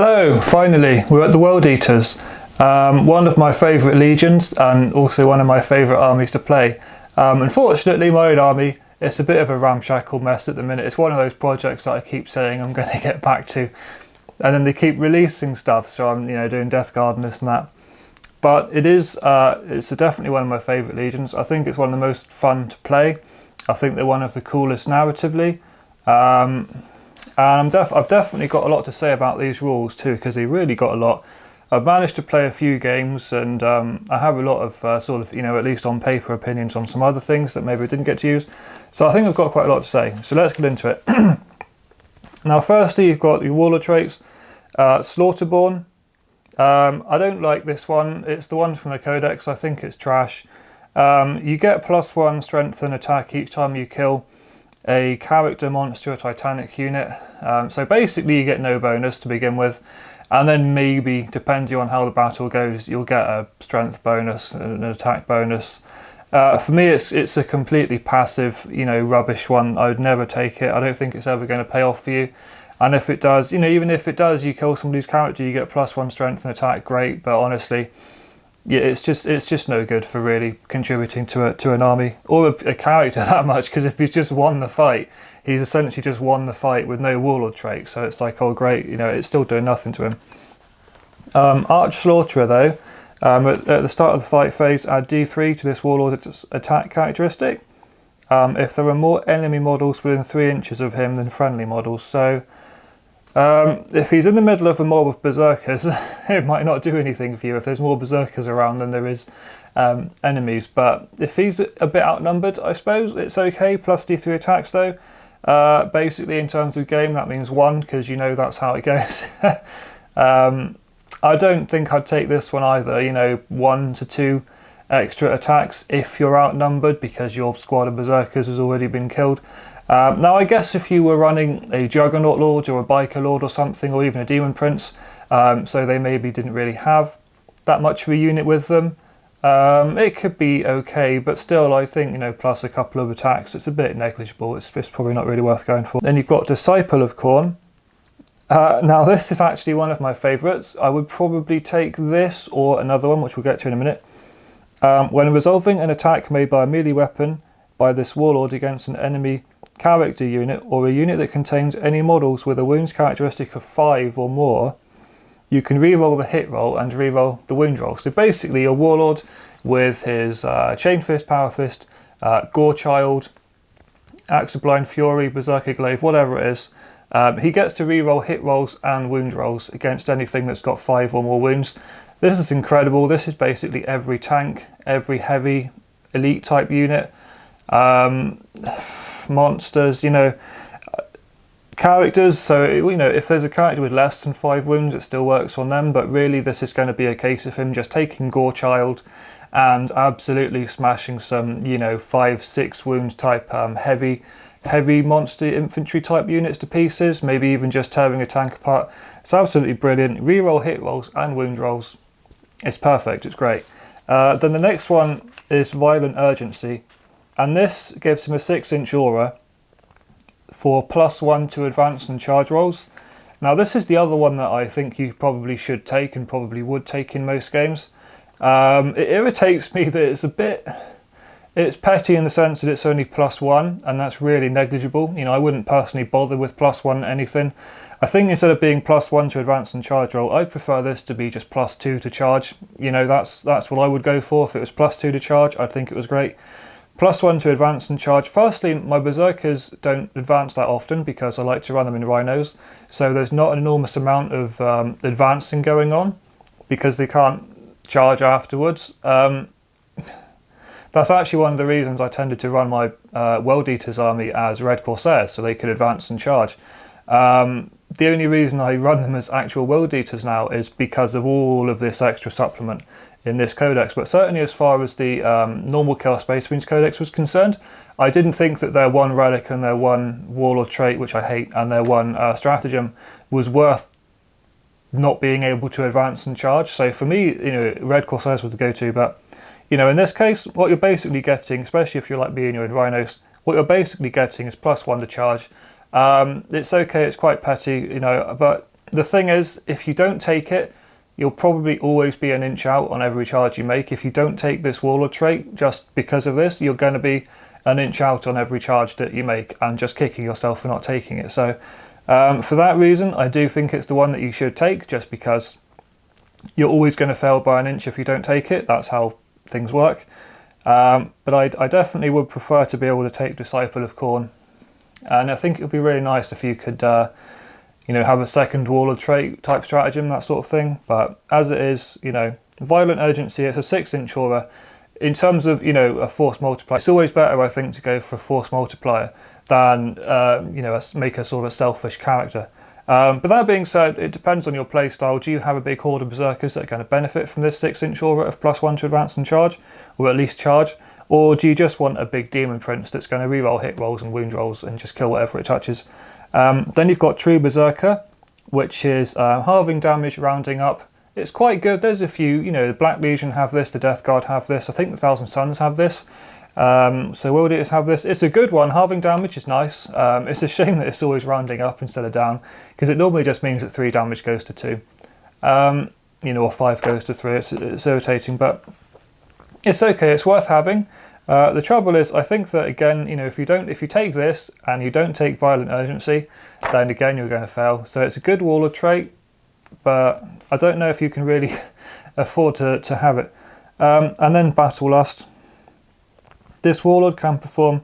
Hello, finally, we're at the World Eaters. One of my favourite legions and also one of my favourite armies to play. Unfortunately, my own army, it's a bit of a ramshackle mess at the minute. It's one of those projects that I keep saying I'm going to get back to, and then they keep releasing stuff, so I'm doing Death Guard and this and that. But it's definitely one of my favourite legions. I think it's one of the most fun to play. I think they're one of the coolest narratively. And I've definitely got a lot to say about these rules too, because they really got a lot. I've managed to play a few games, and I have a lot of at least on paper opinions on some other things that maybe I didn't get to use. So I think I've got quite a lot to say. So let's get into it. Now, firstly, you've got your Warlord traits, Slaughterborn. I don't like this one. It's the one from the Codex. I think it's trash. You get +1 strength and attack each time you kill a character, monster, or Titanic unit. So basically you get no bonus to begin with, and then maybe, depending on how the battle goes, you'll get a strength bonus and an attack bonus. For me, it's a completely passive, rubbish one. I would never take it. I don't think it's ever going to pay off for you. And if it does, even if it does, you kill somebody's character, you get +1 strength and attack, great. But honestly, yeah, it's just no good for really contributing to an army or a character that much, because if he's just won the fight, he's essentially just won the fight with no Warlord trait. So it's like, oh great, it's still doing nothing to him. Arch Slaughterer though, at the start of the fight phase, add D3 to this Warlord's attack characteristic if there are more enemy models within 3 inches of him than friendly models. So if he's in the middle of a mob of Berserkers, it might not do anything for you if there's more Berserkers around than there is enemies. But if he's a bit outnumbered, I suppose it's okay. Plus D3 attacks though. Basically, in terms of game, that means 1, because that's how it goes. I don't think I'd take this one either. 1 to 2 extra attacks if you're outnumbered, because your squad of Berserkers has already been killed. Now, I guess if you were running a Juggernaut Lord or a Biker Lord or something, or even a Demon Prince, so they maybe didn't really have that much of a unit with them, it could be okay, but still I think, plus a couple of attacks, it's a bit negligible. It's probably not really worth going for. Then you've got Disciple of Khorne. Now, this is actually one of my favourites. I would probably take this or another one, which we'll get to in a minute. When resolving an attack made by a melee weapon by this Warlord against an enemy character unit or a unit that contains any models with a wounds characteristic of 5 or more, you can reroll the hit roll and reroll the wound roll. So basically your Warlord with his Chain Fist, Power Fist, Gore Child, Axe of Blind Fury, Berserker Glaive, whatever it is, he gets to reroll hit rolls and wound rolls against anything that's got 5 or more wounds. This is incredible. This is basically every tank, every heavy elite type unit, monsters, characters. So if there's a character with less than 5 wounds, it still works on them, but really this is going to be a case of him just taking Gore Child and absolutely smashing some 5-6 wounds type heavy monster infantry type units to pieces, maybe even just tearing a tank apart. It's absolutely brilliant. Reroll hit rolls and wound rolls. It's perfect, it's great. Then the next one is Violent Urgency, and this gives him a 6-inch aura for +1 to advance and charge rolls. Now, this is the other one that I think you probably should take and probably would take in most games. It irritates me that it's petty in the sense that it's only +1, and that's really negligible. I wouldn't personally bother with +1 anything. I think instead of being +1 to advance and charge roll, I'd prefer this to be just +2 to charge. That's what I would go for. If it was +2 to charge, I'd think it was great. +1 to advance and charge. Firstly, my Berserkers don't advance that often because I like to run them in Rhinos, so there's not an enormous amount of advancing going on because they can't charge afterwards. That's actually one of the reasons I tended to run my World Eaters army as Red Corsairs, so they could advance and charge. The only reason I run them as actual World Eaters now is because of all of this extra supplement in this codex. But certainly as far as the normal Chaos Space Marines codex was concerned, I didn't think that their 1 relic and their 1 Warlord trait, which I hate, and their 1 stratagem was worth not being able to advance and charge. So for me, Red Corsairs was the go-to, but in this case, what you're basically getting, especially if you're like me and you're in Rhinos, what you're basically getting is +1 to charge. It's okay, it's quite petty, but The thing is, if you don't take it, you'll probably always be an inch out on every charge you make. If you don't take this Warlord trait, just because of this, you're going to be an inch out on every charge that you make and just kicking yourself for not taking it. So for that reason, I do think it's the one that you should take, just because you're always going to fail by an inch if you don't take it. That's how things work. But I definitely would prefer to be able to take Disciple of Khorne. And I think it would be really nice if you could have a second Warlord trait type stratagem, that sort of thing. But as it is, Violent Urgency, it's a 6-inch aura. In terms of, a force multiplier, it's always better, I think, to go for a force multiplier than, make a sort of selfish character. But that being said, it depends on your playstyle. Do you have a big horde of Berserkers that are going to benefit from this 6-inch aura of +1 to advance and charge, or at least charge? Or do you just want a big Demon Prince that's going to reroll hit rolls and wound rolls and just kill whatever it touches? Then you've got True Berserker, which is halving damage, rounding up. It's quite good. There's a few, the Black Legion have this, the Death Guard have this, I think the Thousand Suns have this. So World Eaters have this. It's a good one. Halving damage is nice. It's a shame that it's always rounding up instead of down, because it normally just means that 3 damage goes to 2. Or 5 goes to 3. It's irritating, but it's okay. It's worth having. The trouble is, I think that again, if you take this and you don't take Violent Urgency, then again you're going to fail. So it's a good Warlord trait, but I don't know if you can really afford to have it. And then Battle Lust. This Warlord can perform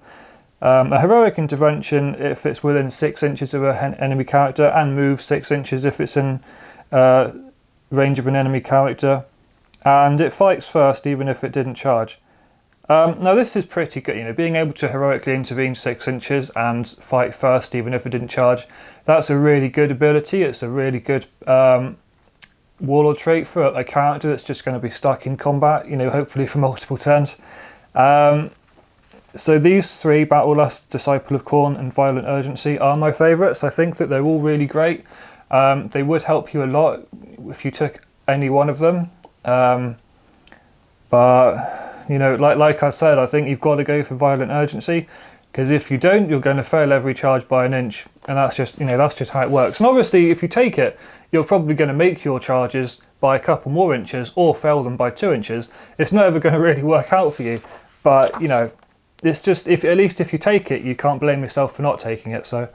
a heroic intervention if it's within 6 inches of an enemy character, and move 6 inches if it's in range of an enemy character, and it fights first even if it didn't charge. Now this is pretty good, being able to heroically intervene 6 inches and fight first even if it didn't charge. That's a really good ability. It's a really good Warlord trait for a character that's just going to be stuck in combat, hopefully for multiple turns. So these 3, Battle Lust, Disciple of Khorne and Violent Urgency, are my favourites. I think that they're all really great. They would help you a lot if you took any one of them. But like I said, I think you've got to go for Violent Urgency, because if you don't, you're going to fail every charge by an inch, and that's just how it works. And obviously, if you take it, you're probably going to make your charges by a couple more inches or fail them by 2 inches. It's not ever going to really work out for you, but it's just, at least if you take it, you can't blame yourself for not taking it. So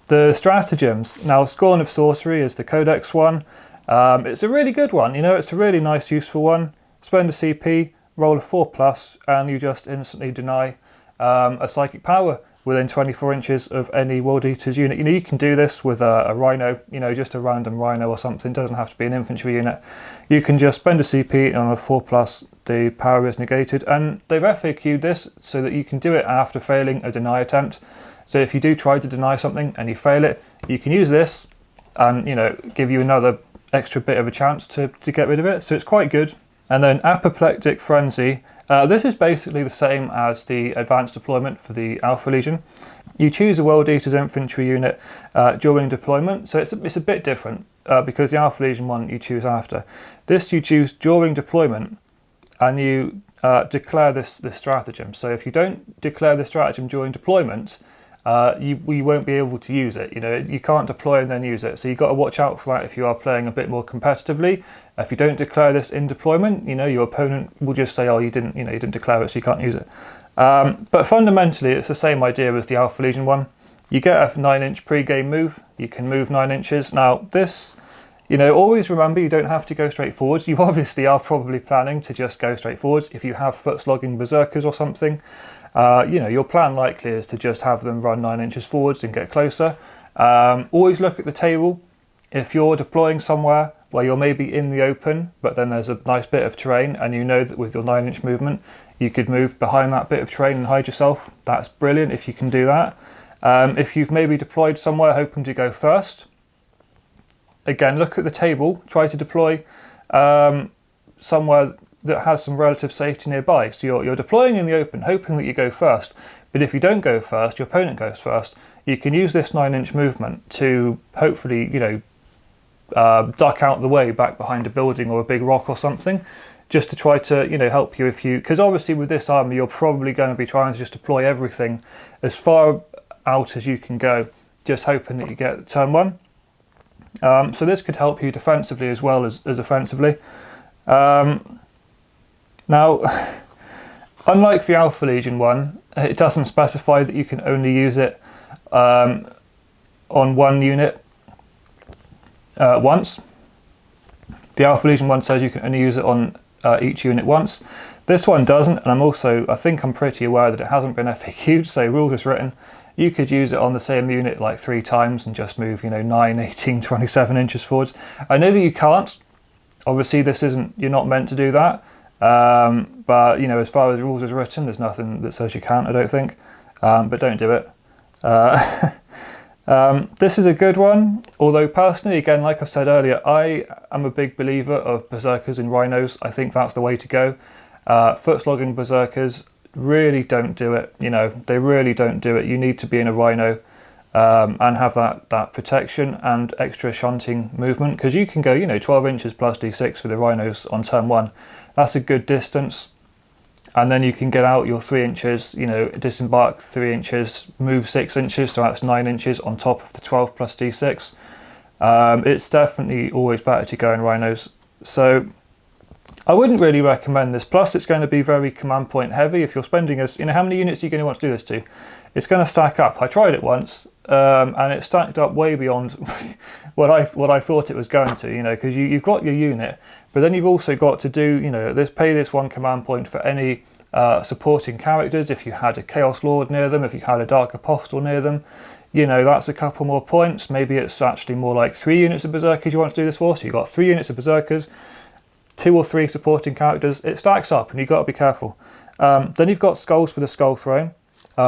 the stratagems. Now, Scorn of Sorcery is the Codex one. It's a really good one, it's a really nice, useful one. Spend a CP, roll a 4+, and you just instantly deny a psychic power within 24 inches of any World Eaters unit. You can do this with a Rhino, just a random Rhino or something. It doesn't have to be an infantry unit. You can just spend a CP, and on a 4+, the power is negated. And they've FAQ'd this so that you can do it after failing a deny attempt. So if you do try to deny something and you fail it, you can use this and, give you another extra bit of a chance to get rid of it. So it's quite good. And then Apoplectic Frenzy. This is basically the same as the advanced deployment for the Alpha Legion. You choose a World Eaters infantry unit during deployment, so it's a bit different because the Alpha Legion one you choose after. This you choose during deployment, and you declare this stratagem. So if you don't declare the stratagem during deployment, you won't be able to use it. You can't deploy and then use it. So you've got to watch out for that if you are playing a bit more competitively. If you don't declare this in deployment, your opponent will just say, oh, you didn't declare it, so you can't use it. But fundamentally, it's the same idea as the Alpha Legion one. You get a 9-inch pre-game move. You can move 9 inches. Now this, always remember, you don't have to go straight forwards. You obviously are probably planning to just go straight forwards. If you have foot-slogging Berserkers or something, your plan likely is to just have them run 9 inches forwards and get closer. Always look at the table. If you're deploying somewhere where you're maybe in the open, but then there's a nice bit of terrain, and you know that with your 9-inch movement, you could move behind that bit of terrain and hide yourself, that's brilliant if you can do that. If you've maybe deployed somewhere hoping to go first, again, look at the table, try to deploy somewhere that has some relative safety nearby. So you're deploying in the open, hoping that you go first, but if you don't go first, your opponent goes first. You can use this 9-inch movement to hopefully, duck out the way back behind a building or a big rock or something, just to try to, help you because obviously with this army, you're probably going to be trying to just deploy everything as far out as you can go. just hoping that you get turn 1. So this could help you defensively as well as offensively. Now, unlike the Alpha Legion one, it doesn't specify that you can only use it on one unit once. The Alpha Legion one says you can only use it on each unit once. This one doesn't, and I think I'm pretty aware that it hasn't been FAQ'd, so rules as written. You could use it on the same unit like 3 times and just move, 9, 18, 27 inches forwards. I know that you can't. Obviously, you're not meant to do that. But, as far as rules as written, there's nothing that says you can't, I don't think. But don't do it. This is a good one. Although personally, again, like I've said earlier, I am a big believer of Berserkers and Rhinos. I think that's the way to go. Foot slogging Berserkers really don't do it. They really don't do it. You need to be in a Rhino and have that protection and extra shunting movement, because you can go 12 inches plus d6 for the Rhinos on turn 1. That's a good distance, and then you can get out your 3 inches, disembark 3 inches, move 6 inches, so that's 9 inches on top of the 12 plus d6. It's definitely always better to go in Rhinos. So I wouldn't really recommend this. Plus, it's going to be very command point heavy. If you're spending how many units are you going to want to do this to? It's going to stack up. I tried it once, and it stacked up way beyond what I thought it was going to. Because you've got your unit, but then you've also got to do pay this 1 command point for any supporting characters. If you had a Chaos Lord near them, if you had a Dark Apostle near them, that's a couple more points. Maybe it's actually more like 3 units of Berserkers you want to do this for. So you've got 3 units of Berserkers, 2 or 3 supporting characters. It stacks up, and you've got to be careful. Then you've got skulls for the Skull Throne.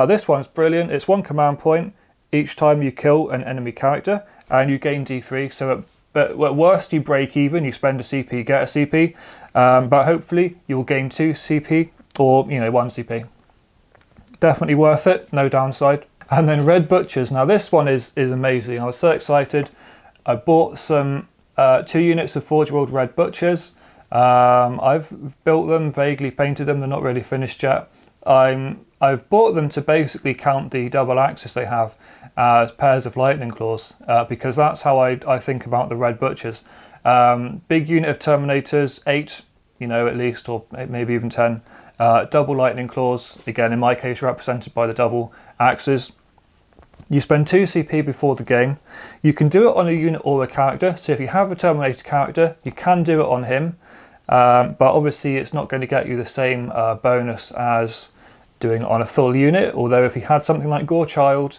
This one's brilliant. It's 1 command point each time you kill an enemy character, and you gain D3. So at worst, you break even. You spend a CP, get a CP, but hopefully you'll gain 2 CP or 1 CP. Definitely worth it. No downside. And then Red Butchers. Now this one is amazing. I was so excited. I bought some 2 units of Forge World Red Butchers. I've built them, vaguely painted them. They're not really finished yet. I've bought them to basically count the double axes they have as pairs of lightning claws, because that's how I think about the Red Butchers. Big unit of Terminators, 8, at least, or maybe even 10. Double lightning claws, again in my case represented by the double axes. You spend 2 CP before the game. You can do it on a unit or a character. So if you have a Terminator character, you can do it on him. But obviously it's not going to get you the same bonus as doing it on a full unit. Although if you had something like Gorechild,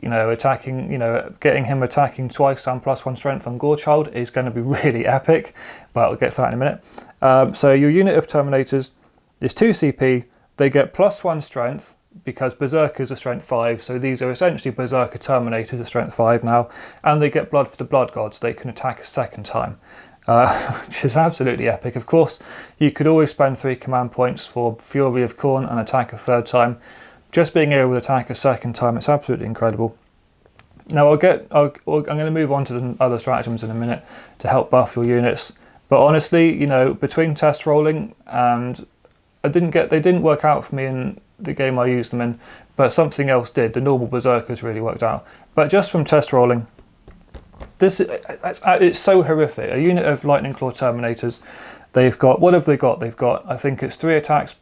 attacking, getting him attacking twice and +1 strength on Gorechild is going to be really epic. But I'll get to that in a minute. So your unit of Terminators is 2 CP. They get +1 strength, because Berserkers are strength 5, so these are essentially Berserker Terminators of strength 5 now, and they get blood for the Blood Gods. They can attack a second time, which is absolutely epic. Of course, you could always spend 3 command points for Fury of Khorne and attack a third time. Just being able to attack a second time, it's absolutely incredible. Now I'm going to move on to the other stratagems in a minute to help buff your units, but honestly, between test rolling and they didn't work out for me in the game I used them in, but something else did. The normal Berserkers really worked out. But just from test rolling, it's so horrific. A unit of Lightning Claw Terminators, they've got, what have they got? They've got, I think it's 3 attacks,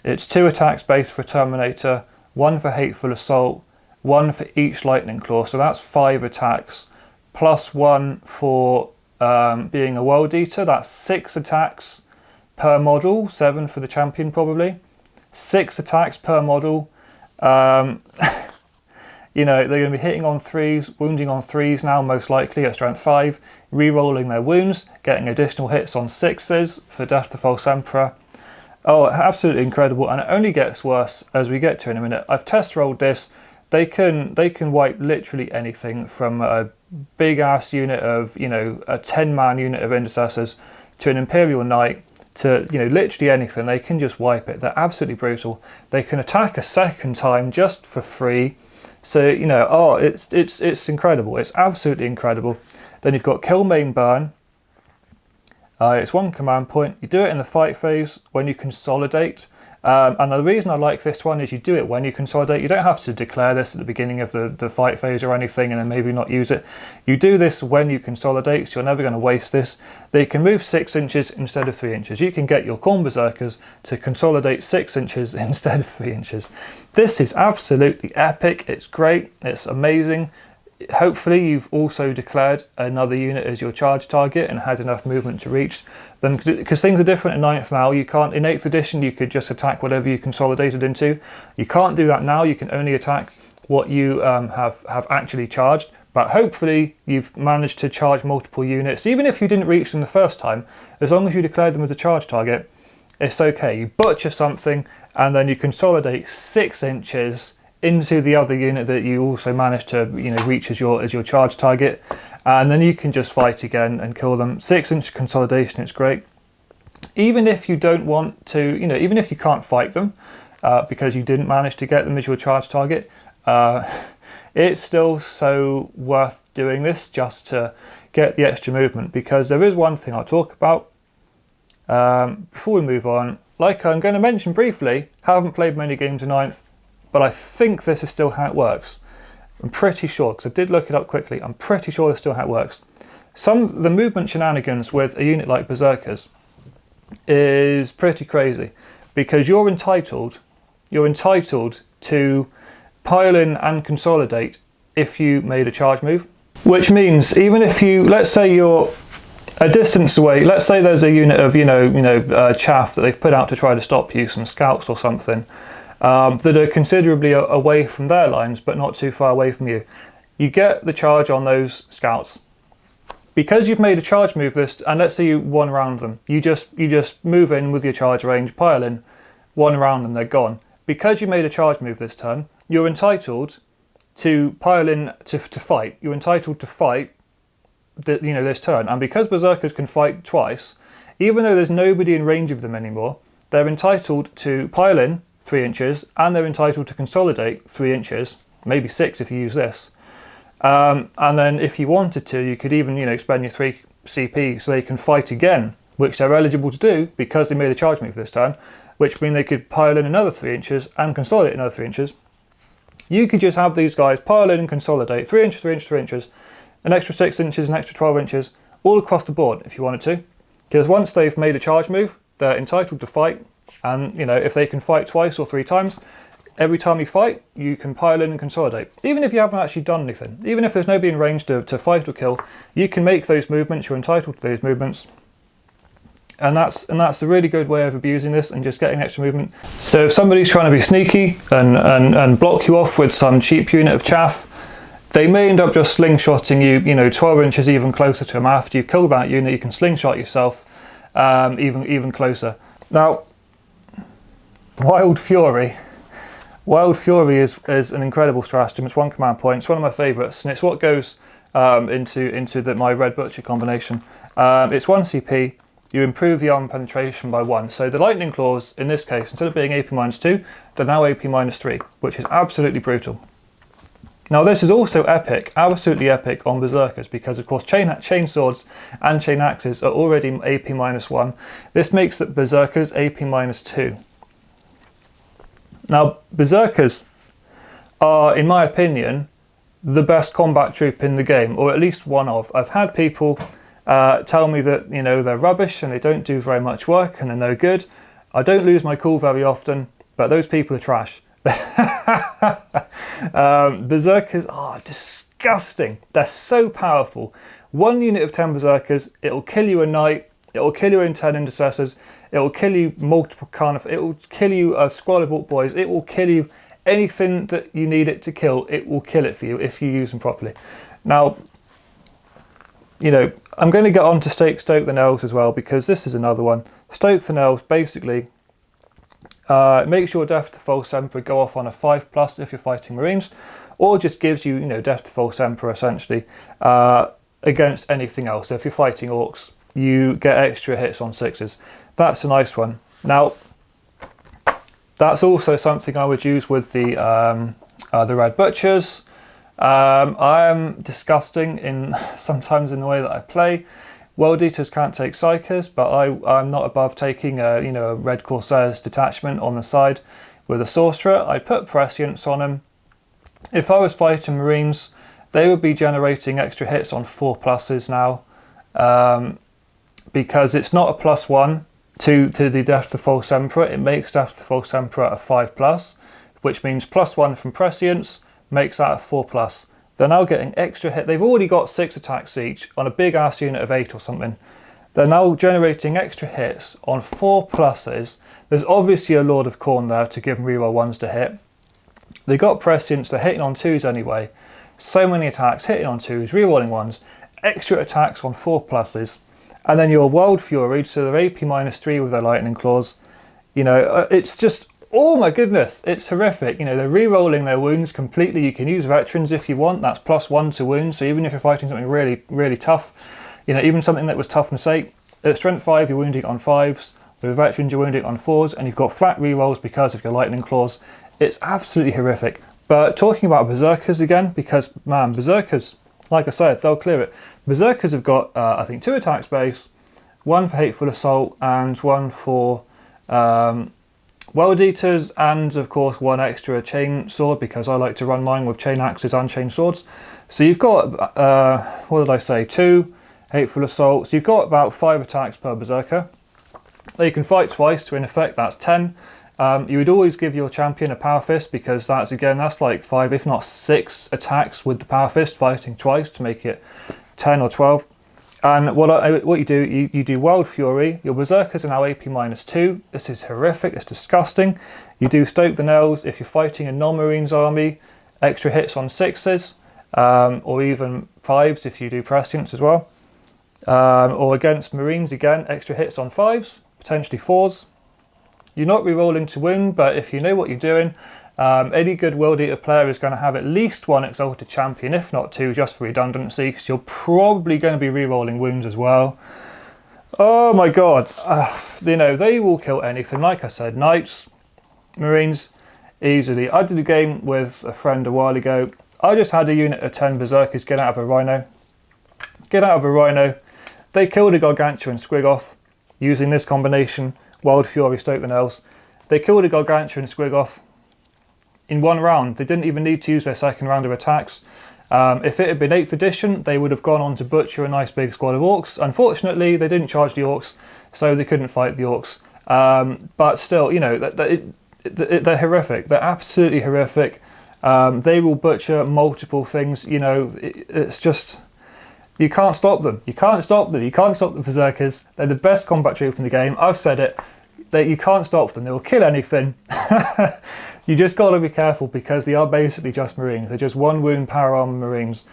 it's 2 attacks base for Terminator, 1 for Hateful Assault, 1 for each Lightning Claw, so that's 5 attacks, +1 for being a World Eater, that's 6 attacks per model, 7 for the champion probably. 6 attacks per model. They're going to be hitting on 3s, wounding on 3s now most likely at strength 5, re-rolling their wounds, getting additional hits on 6s for Death the False Emperor. Oh, absolutely incredible, and it only gets worse as we get to in a minute. I've test rolled this. They can wipe literally anything from a big ass unit of, a 10-man unit of Intercessors to an Imperial Knight, to literally anything. They can just wipe it. They're absolutely brutal. They can attack a second time just for free. So it's incredible. It's absolutely incredible. Then you've got Kill, Maim, Burn. It's 1 command point. You do it in the fight phase when you consolidate, And the reason I like this one is you do it when you consolidate. You don't have to declare this at the beginning of the fight phase or anything and then maybe not use it. You do this when you consolidate, so you're never going to waste this. They can move 6 inches instead of 3 inches. You can get your Khorne Berserkers to consolidate 6 inches instead of 3 inches. This is absolutely epic. It's great. It's amazing. Hopefully you've also declared another unit as your charge target and had enough movement to reach them, because things are different in 9th now. You can't, in 8th edition you could just attack whatever you consolidated into. You can't do that now. You can only attack what you have actually charged, but hopefully you've managed to charge multiple units. Even if you didn't reach them the first time, as long as you declared them as a charge target, it's okay. You butcher something and then you consolidate 6 inches into the other unit that you also managed to reach as your charge target, and then you can just fight again and kill them. 6-inch consolidation, it's great. Even if you don't want to, even if you can't fight them because you didn't manage to get them as your charge target, it's still so worth doing this just to get the extra movement, because there is one thing I'll talk about before we move on. Like I'm going to mention briefly, haven't played many games in 9th, but I think this is still how it works. I'm pretty sure, because I did look it up quickly, I'm pretty sure this is still how it works. The movement shenanigans with a unit like Berserkers is pretty crazy, because you're entitled to pile in and consolidate if you made a charge move. Which means even if you, let's say you're a distance away, let's say there's a unit of chaff that they've put out to try to stop you, some scouts or something, that are considerably away from their lines but not too far away from you. You get the charge on those scouts. Because you've made a charge move this, and let's say you one round them, you just move in with your charge range, pile in, one round them, they're gone. Because you made a charge move this turn, you're entitled to pile in to fight. You're entitled to fight this turn, and because Berserkers can fight twice, even though there's nobody in range of them anymore, they're entitled to pile in 3 inches, and they're entitled to consolidate 3 inches, maybe 6 if you use this. And then if you wanted to, you could even spend your 3 CP so they can fight again, which they're eligible to do because they made a charge move this time, which means they could pile in another 3 inches and consolidate another 3 inches. You could just have these guys pile in and consolidate 3 inches, 3 inches, 3 inches, an extra 6 inches, an extra 12 inches, all across the board if you wanted to. Because once they've made a charge move, they're entitled to fight. And if they can fight twice or 3 times, every time you fight, you can pile in and consolidate. Even if you haven't actually done anything, even if there's nobody in range to fight or kill, you can make those movements. You're entitled to those movements, and that's a really good way of abusing this and just getting extra movement. So if somebody's trying to be sneaky and block you off with some cheap unit of chaff, they may end up just slingshotting you, 12 inches even closer to them. After you kill that unit, you can slingshot yourself even closer. Now, Wild Fury is an incredible stratagem. It's 1 command point. It's one of my favourites, and it's what goes into my Red Butcher combination. It's 1 CP. You improve the armor penetration by 1. So the lightning claws, in this case, instead of being AP -2, they're now AP -3, which is absolutely brutal. Now this is also epic, absolutely epic on Berserkers, because of course chain swords and chain axes are already AP -1. This makes the Berserkers AP -2. Now, Berserkers are, in my opinion, the best combat troop in the game, or at least one of. I've had people tell me that they're rubbish and they don't do very much work and they're no good. I don't lose my cool very often, but those people are trash. Berserkers are disgusting. They're so powerful. 1 unit of 10 Berserkers, it'll kill you a knight, it'll kill you in 10 intercessors, it will kill you multiple it will kill you a squad of Orc boys, it will kill you anything that you need it to kill, it will kill it for you if you use them properly. Now, I'm going to get on to Stoke the Nails as well, because this is another one. Stoke the Nails basically makes your Death to False Emperor go off on a 5+ if you're fighting Marines, or just gives you, Death to False Emperor essentially against anything else. So if you're fighting Orcs, you get extra hits on 6s. That's a nice one. Now, that's also something I would use with the Red Butchers. I am disgusting sometimes in the way that I play, World Eaters can't take Psychers, but I'm not above taking a Red Corsair's detachment on the side with a Sorcerer. I'd put Prescience on him. If I was fighting Marines, they would be generating extra hits on 4+ now, because it's not a +1 to the Death to False Emperor. It makes Death to False Emperor a 5+, which means +1 from Prescience makes that a 4+. They're now getting extra hit. They've already got 6 attacks each on a big ass unit of 8 or something. They're now generating extra hits on 4+. There's obviously a Lord of Khorne there to give them reroll 1s to hit. They got Prescience, they're hitting on 2s anyway. So many attacks, hitting on 2s, rerolling 1s, extra attacks on 4+. And then your Wild Fury, so they're AP -3 with their Lightning Claws. It's just, oh my goodness, it's horrific. They're re-rolling their wounds completely. You can use veterans if you want. That's +1 to wounds. So even if you're fighting something really, really tough, even something that was toughness 8, at strength 5, you're wounding on 5s. With veterans, you're wounding on 4s, and you've got flat re-rolls because of your Lightning Claws. It's absolutely horrific. But talking about Berserkers again, because man, Berserkers, like I said, they'll clear it. Berserkers have got, I think, 2 attacks base, 1 for Hateful Assault, and 1 for World Eaters, and of course 1 extra chain sword, because I like to run mine with chain axes and chain swords. So you've got, what did I say, 2 Hateful Assault, so you've got about 5 attacks per Berserker. They can fight twice, so in effect that's 10. You would always give your champion a Power Fist, because that's like 5, if not 6 attacks with the Power Fist, fighting twice to make it 10 or 12. And what you do, you do Wild Fury. Your Berserkers are now AP -2. This is horrific, it's disgusting. You do Stoke the Nails if you're fighting a non-Marines army, extra hits on 6s, or even 5s if you do Prescience as well. Or against Marines again, extra hits on 5s, potentially 4s. You're not re-rolling to wound, but if you know what you're doing, any good World Eater player is going to have at least 1 Exalted Champion, if not 2, just for redundancy, because you're probably going to be re-rolling wounds as well. Oh my god, they will kill anything. Like I said, Knights, Marines, easily. I did a game with a friend a while ago. I just had a unit of 10 Berserkers get out of a Rhino. They killed a Gargantuan Squiggoth using this combination, Wild Fury, Stoke the Nails. They killed a Gargantuan Squiggoth in 1 round. They didn't even need to use their second round of attacks. If it had been 8th edition, they would have gone on to butcher a nice big squad of Orcs. Unfortunately, they didn't charge the Orcs, so they couldn't fight the Orcs. But still, they're horrific. They're absolutely horrific. They will butcher multiple things. It's just, you can't stop them. You can't stop them. You can't stop the Berserkers. They're the best combat troop in the game. I've said it. You can't stop them. They will kill anything. You just got to be careful, because they are basically just Marines. They're just 1 wound power armor Marines.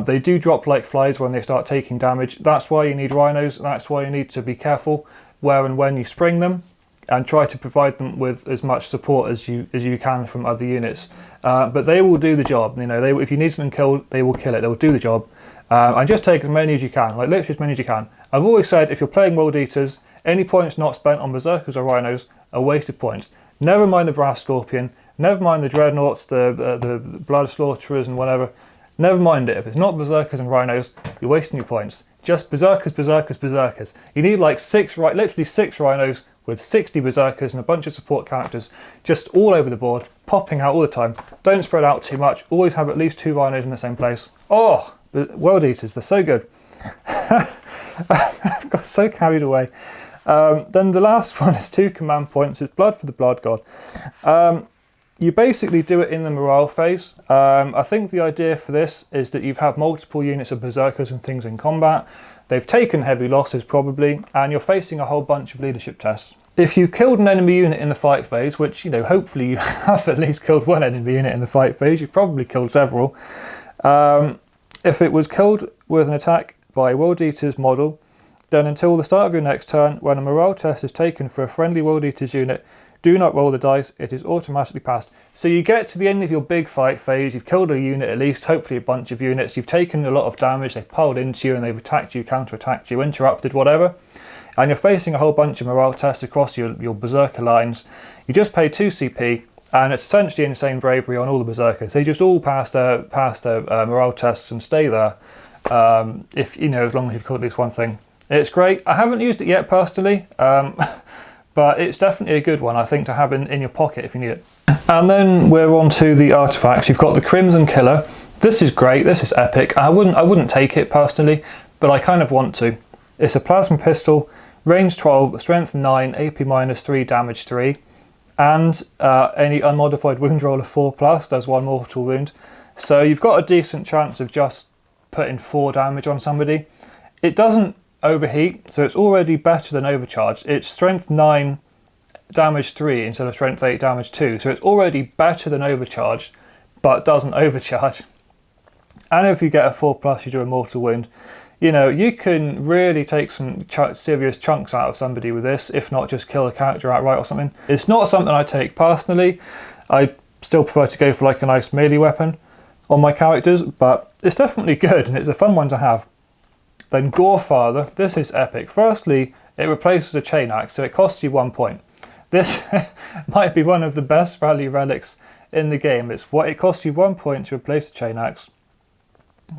They do drop like flies when they start taking damage. That's why you need Rhinos. That's why you need to be careful where and when you spring them, and try to provide them with as much support as you can from other units. But they will do the job. If you need something killed, they will kill it. They will do the job. And just take as many as you can, like literally as many as you can. I've always said, if you're playing World Eaters, any points not spent on Berserkers or Rhinos are wasted points. Never mind the Brass Scorpion, never mind the Dreadnoughts, the Blood Slaughterers and whatever. Never mind it. If it's not Berserkers and Rhinos, you're wasting your points. Just Berserkers, Berserkers, Berserkers. You need like literally 6 Rhinos with 60 Berserkers and a bunch of support characters just all over the board, popping out all the time. Don't spread out too much. Always have at least 2 Rhinos in the same place. Oh, World Eaters, they're so good. I've got so carried away. Then the last one is 2 command points. It's Blood for the Blood God. You basically do it in the morale phase. I think the idea for this is that you have multiple units of Berserkers and things in combat. They've taken heavy losses probably, and you're facing a whole bunch of leadership tests. If you killed an enemy unit in the fight phase, which hopefully you have at least killed 1 enemy unit in the fight phase, you've probably killed several. If it was killed with an attack by a World Eaters model, then until the start of your next turn, when a morale test is taken for a friendly World Eaters unit, do not roll the dice, it is automatically passed. So you get to the end of your big fight phase, you've killed a unit at least, hopefully a bunch of units, you've taken a lot of damage, they've piled into you and they've attacked you, counter-attacked you, interrupted, whatever, and you're facing a whole bunch of morale tests across your Berserker lines. You just pay 2 CP, and it's essentially insane bravery on all the Berserkers. They just all pass their morale tests and stay there, as long as you've killed at least 1 thing. It's great. I haven't used it yet personally, but it's definitely a good one, I think, to have in your pocket if you need it. And then we're on to the artifacts. You've got the Crimson Killer. This is great. This is epic. I wouldn't take it personally, but I kind of want to. It's a plasma pistol, range 12, strength 9, AP -3, damage 3, and any unmodified wound roll of 4+, does 1 mortal wound. So you've got a decent chance of just putting 4 damage on somebody. It doesn't overheat, so it's already better than overcharged. It's strength 9, damage 3 instead of strength 8, damage 2, so it's already better than overcharged, but doesn't overcharge. And if you get a 4+, you do a mortal wound. You know, you can really take some serious chunks out of somebody with this, if not just kill a character outright or something. It's not something I take personally. I still prefer to go for like a nice melee weapon on my characters, but it's definitely good and it's a fun one to have. Then Gorefather, this is epic. Firstly, it replaces a chain axe, so it costs you 1 point. This might be one of the best value relics in the game. It costs you 1 point to replace the chain axe.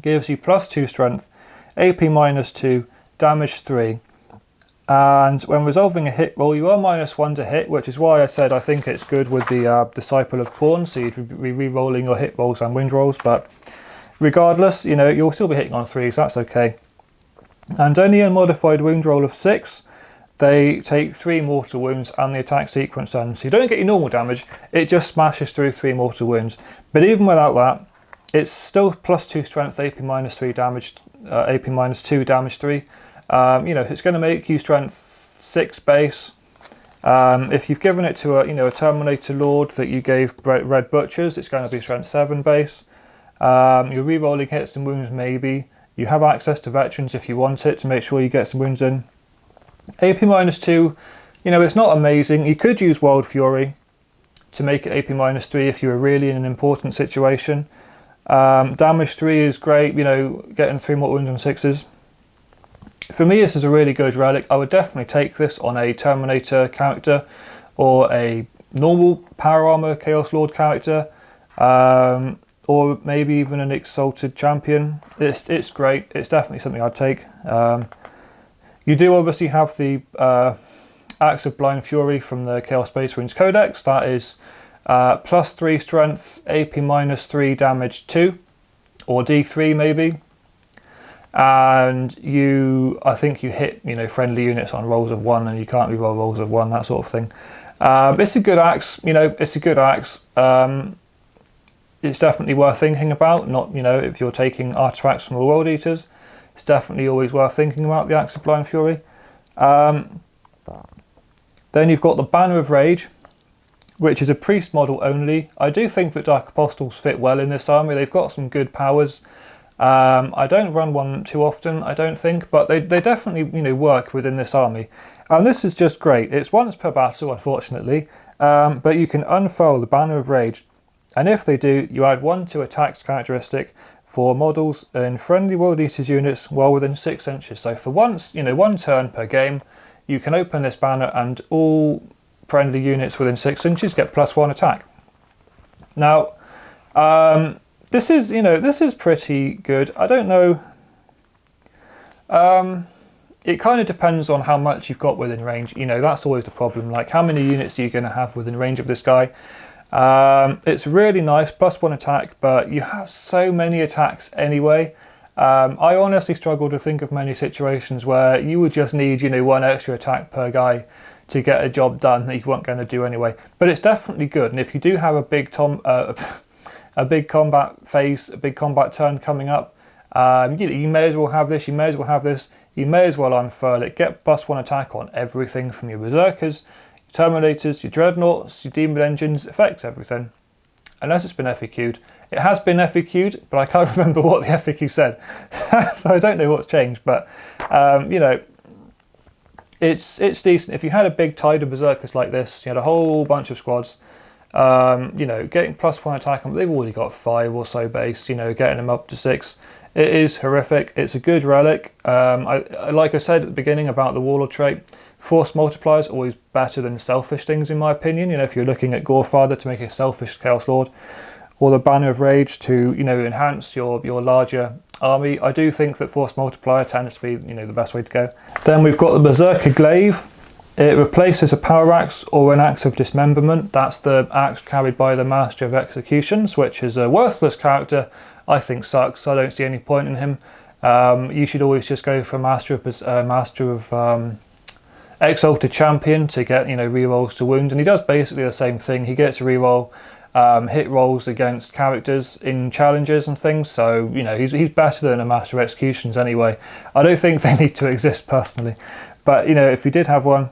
Gives you +2 strength, AP -2, damage 3. And when resolving a hit roll, you are -1 to hit, which is why I said I think it's good with the Disciple of Corn, so you'd be re-rolling your hit rolls and wind rolls, but regardless, you know, you'll still be hitting on 3s, that's okay. And any unmodified wound roll of 6, they take 3 mortal wounds and the attack sequence ends. So you don't get your normal damage, it just smashes through 3 mortal wounds. But even without that, it's still +2 strength, AP -3 damage, AP -2 damage 3. You know, it's going to make you strength 6 base. If you've given it to a Terminator Lord that you gave Red Butchers, it's going to be strength 7 base. You're re-rolling hits and wounds maybe. You have access to veterans if you want it to make sure you get some wounds in. AP -2, you know, it's not amazing. You could use Wild Fury to make it AP -3 if you were really in an important situation. Damage 3 is great, you know, getting 3 more wounds on 6s. For me, this is a really good relic. I would definitely take this on a Terminator character or a normal Power Armor Chaos Lord character, or maybe even an Exalted Champion. It's great. It's definitely something I'd take. You do obviously have the Axe of Blind Fury from the Chaos Space Marines Codex. That is +3 strength, AP -3 damage 2, or D3 maybe. And I think you hit, you know, friendly units on rolls of 1, and you can't reroll rolls of 1, that sort of thing. It's a good axe, you know, it's a good axe. It's definitely worth thinking about, not, you know, if you're taking artifacts from the World Eaters, it's definitely always worth thinking about the Axe of Blind Fury. Then you've got the Banner of Rage, which is a priest model only. I do think that Dark Apostles fit well in this army. They've got some good powers. I don't run one too often, I don't think, but they definitely, you know, work within this army. And this is just great. It's once per battle, unfortunately, but you can unfurl the Banner of Rage. And if they do, you add 1 to attacks characteristic for models in friendly World Eaters units while within 6 inches. So for once, you know, 1 turn per game, you can open this banner and all friendly units within 6 inches get +1 attack. Now, this is pretty good. I don't know. It kind of depends on how much you've got within range. You know, that's always the problem. Like, how many units are you going to have within range of this guy? It's really nice, +1 attack, but you have so many attacks anyway. I honestly struggle to think of many situations where you would just need, you know, 1 extra attack per guy to get a job done that you weren't going to do anyway. But it's definitely good, and if you do have a big combat phase, a big combat turn coming up, you may as well have this, you may as well have this, you may as well unfurl it, get +1 attack on everything from your Berserkers, your Terminators, your Dreadnoughts, your Demon Engines, affects everything. Unless it's been FAQ'd. It has been FAQ'd, but I can't remember what the FAQ said. So I don't know what's changed, but you know, it's decent. If you had a big tide of Berserkers like this, you had a whole bunch of squads, you know, getting +1 attack on, they've already got 5 or so base, you know, getting them up to 6. It is horrific. It's a good relic. Like I said at the beginning about the Warlord trait, force multiplier is always better than selfish things in my opinion. You know, if you're looking at Gorefather to make a selfish Chaos Lord, or the Banner of Rage to, you know, enhance your larger army, I do think that Force Multiplier tends to be, you know, the best way to go. Then we've got the Berserker Glaive. It replaces a power axe or an axe of dismemberment. That's the axe carried by the Master of Executions, which is a worthless character. I think sucks. I don't see any point in him. You should always just go for Master of Exalted Champion to get, you know, rerolls to wound, and he does basically the same thing. He gets a reroll hit rolls against characters in challenges and things, so you know he's better than a Master of Executions anyway. I don't think they need to exist personally, but you know, if you did have one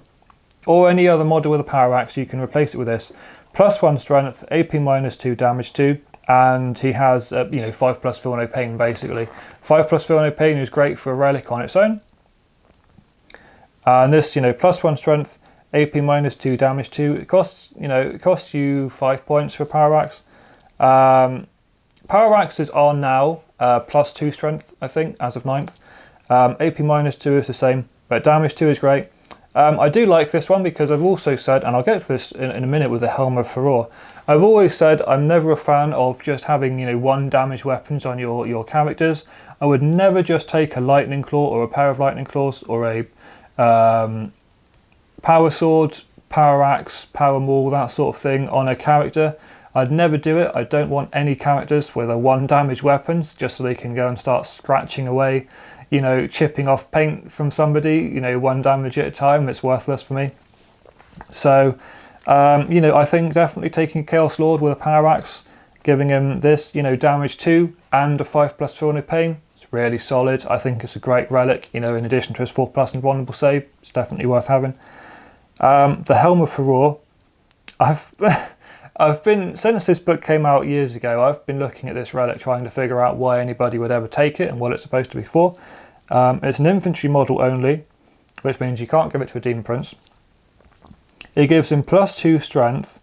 or any other model with a power axe, you can replace it with this. +1 strength, AP -2, damage 2, and he has you know, 5+ feel no pain basically. 5+ feel no pain is great for a relic on its own. And this, you know, +1 strength, AP -2, damage 2. It costs, you know, it costs you 5 points for power axe. Power axes are now +2 strength, I think, as of 9th. AP -2 is the same, but damage 2 is great. I do like this one because I've also said, and I'll get to this in a minute with the Helm of Furore, I've always said I'm never a fan of just having, you know, 1 damage weapons on your characters. I would never just take a Lightning Claw or a pair of Lightning Claws or a power sword, power axe, power maul, that sort of thing on a character. I'd never do it. I don't want any characters with a 1 damage weapons just so they can go and start scratching away, you know, chipping off paint from somebody, you know, 1 damage at a time. It's worthless for me. So, you know, I think definitely taking Chaos Lord with a power axe, giving him this, you know, damage 2 and a 5+ feel no pain, it's really solid. I think it's a great relic, you know, in addition to his 4+ invulnerable save. It's definitely worth having. The Helm of Furore, I've been, since this book came out years ago, I've been looking at this relic trying to figure out why anybody would ever take it and what it's supposed to be for. It's an infantry model only, which means you can't give it to a Demon Prince. It gives him +2 strength,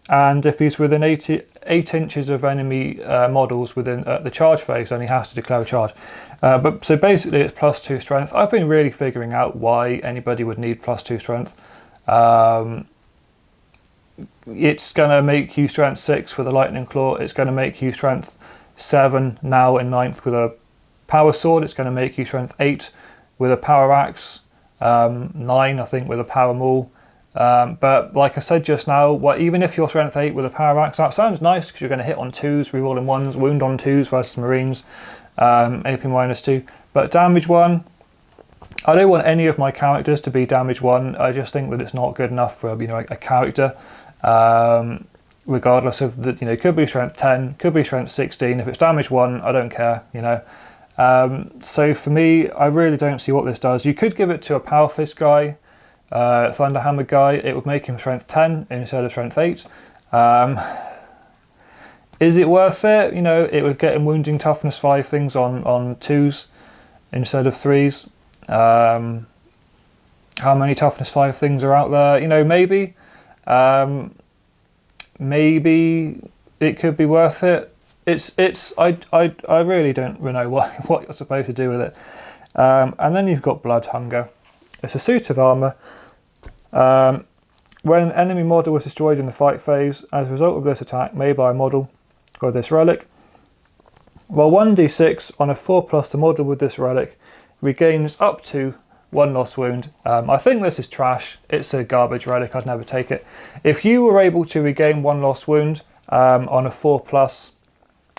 and if he's within 8 inches of enemy models within the charge phase, then he has to declare a charge. But so basically it's +2 strength. I've been really figuring out why anybody would need +2 strength. It's going to make you strength 6 with a Lightning Claw. It's going to make you strength 7 now in 9th with a power sword. It's going to make you strength 8 with a power axe, 9 I think with a power maul. But like I said just now, even if you're strength 8 with a power axe, that sounds nice because you're going to hit on 2s, rerolling 1s, wound on 2s versus Marines, AP -2. But damage 1, I don't want any of my characters to be damage 1. I just think that it's not good enough for, you know, a character. Regardless of the, you know, could be strength 10, could be strength 16. If it's damage 1, I don't care, you know. So for me, I really don't see what this does. You could give it to a Power Fist guy, Thunderhammer guy. It would make him strength 10 instead of strength 8. Is it worth it? You know, it would get him wounding toughness 5 things on 2s instead of 3s. How many toughness 5 things are out there? You know, maybe. Maybe it could be worth it. I really don't know what you're supposed to do with it. And then you've got Blood Hunger. It's a suit of armour. When an enemy model was destroyed in the fight phase as a result of this attack made by a model or this relic, while 1d6 on a 4+, the model with this relic regains up to 1 lost wound. I think this is trash. It's a garbage relic. I'd never take it. If you were able to regain 1 lost wound on a 4+,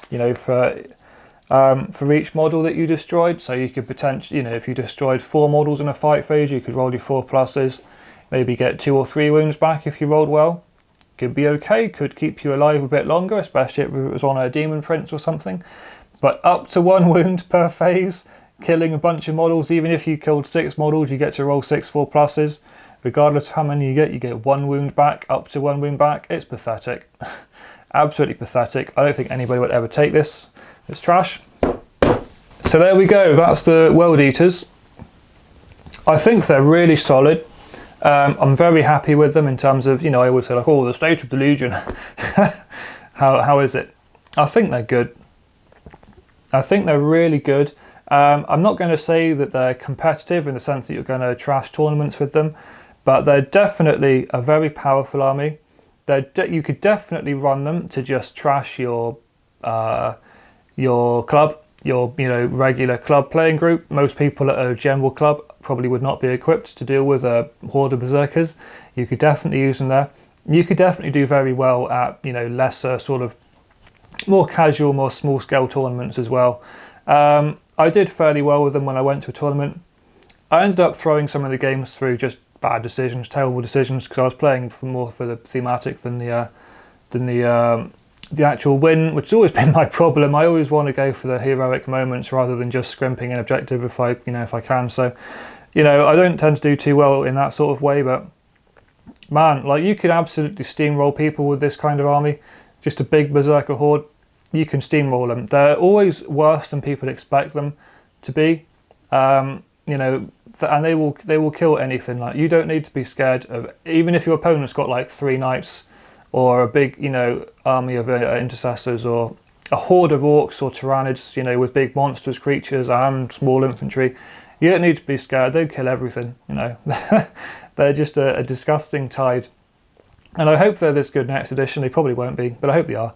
you know, for each model that you destroyed, so you could potentially, you know, if you destroyed 4 models in a fight phase, you could roll your 4+, maybe get 2 or 3 wounds back if you rolled well. Could be okay. Could keep you alive a bit longer, especially if it was on a Demon Prince or something. But up to 1 wound per phase, killing a bunch of models. Even if you killed 6 models, you get to roll 6 4+. Regardless of how many you get 1 wound back, up to 1 wound back. It's pathetic. Absolutely pathetic. I don't think anybody would ever take this. It's trash. So there we go. That's the World Eaters. I think they're really solid. I'm very happy with them in terms of, you know, I always say like, oh, the state of the Legion. How is it? I think they're good. I think they're really good. I'm not going to say that they're competitive in the sense that you're going to trash tournaments with them, but they're definitely a very powerful army. You could definitely run them to just trash your club. your regular club playing group. Most people at a general club probably would not be equipped to deal with a horde of berserkers. You could definitely use them there. You could definitely do very well at lesser sort of more casual, more small scale tournaments as well. I did fairly well with them when I went to a tournament. I ended up throwing some of the games through just bad decisions, terrible decisions, because I was playing more for the thematic than the actual win, which has always been my problem. I always want to go for the heroic moments rather than just scrimping an objective if I can. So, I don't tend to do too well in that sort of way, but man, like, you could absolutely steamroll people with this kind of army. Just a big berserker horde, you can steamroll them. They're always worse than people expect them to be. And they will kill anything. Like, you don't need to be scared of, even if your opponent's got like 3 knights or a big army of intercessors, or a horde of orcs or tyrannids with big monstrous creatures and small infantry. You don't need to be scared. They'll kill everything. They're just a disgusting tide, and I hope they're this good next edition. They probably won't be, but I hope they are.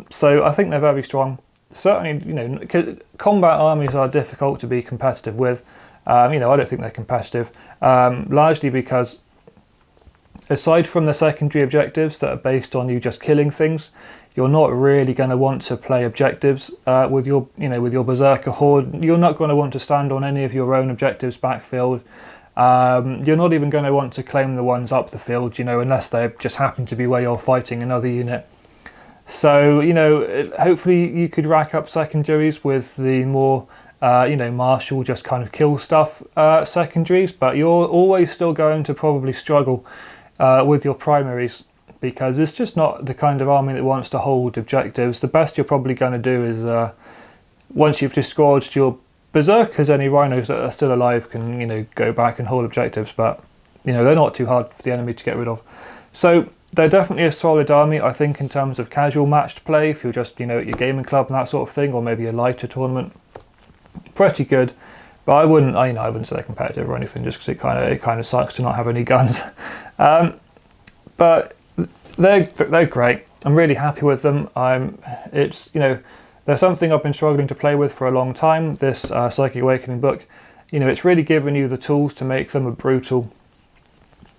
So I think they're very strong. Certainly, combat armies are difficult to be competitive with. I don't think they're competitive, largely because aside from the secondary objectives that are based on you just killing things, you're not really going to want to play objectives with your berserker horde. You're not going to want to stand on any of your own objectives backfield. You're not even going to want to claim the ones up the field, unless they just happen to be where you're fighting another unit. So, hopefully you could rack up secondaries with the more, martial, just kind of kill stuff secondaries, but you're always still going to probably struggle with your primaries, because it's just not the kind of army that wants to hold objectives. The best you're probably going to do is, once you've disgorged your berserkers, any rhinos that are still alive can, go back and hold objectives, but, they're not too hard for the enemy to get rid of. So they're definitely a solid army, I think, in terms of casual matched play, if you're just, at your gaming club and that sort of thing, or maybe a lighter tournament. Pretty good, but I wouldn't say they're competitive or anything, just because it kind of sucks to not have any guns. But they're great. I'm really happy with them. There's something I've been struggling to play with for a long time. This Psychic Awakening book, it's really given you the tools to make them a brutal,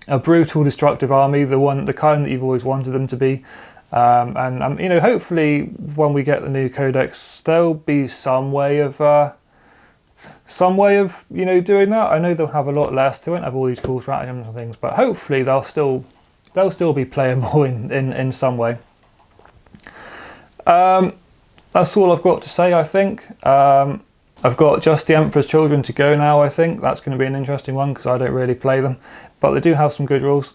destructive army, the kind that you've always wanted them to be. Hopefully when we get the new codex, there'll be some way of doing that. I know they'll have a lot less. They won't have all these cool stratagems and things, but hopefully they'll still be playable in some way. That's all I've got to say, I think. I've got just the Emperor's Children to go now, I think. That's going to be an interesting one because I don't really play them, but they do have some good rules.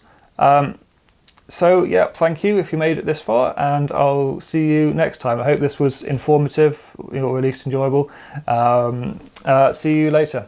So yeah, thank you if you made it this far, and I'll see you next time. I hope this was informative, or at least enjoyable. See you later.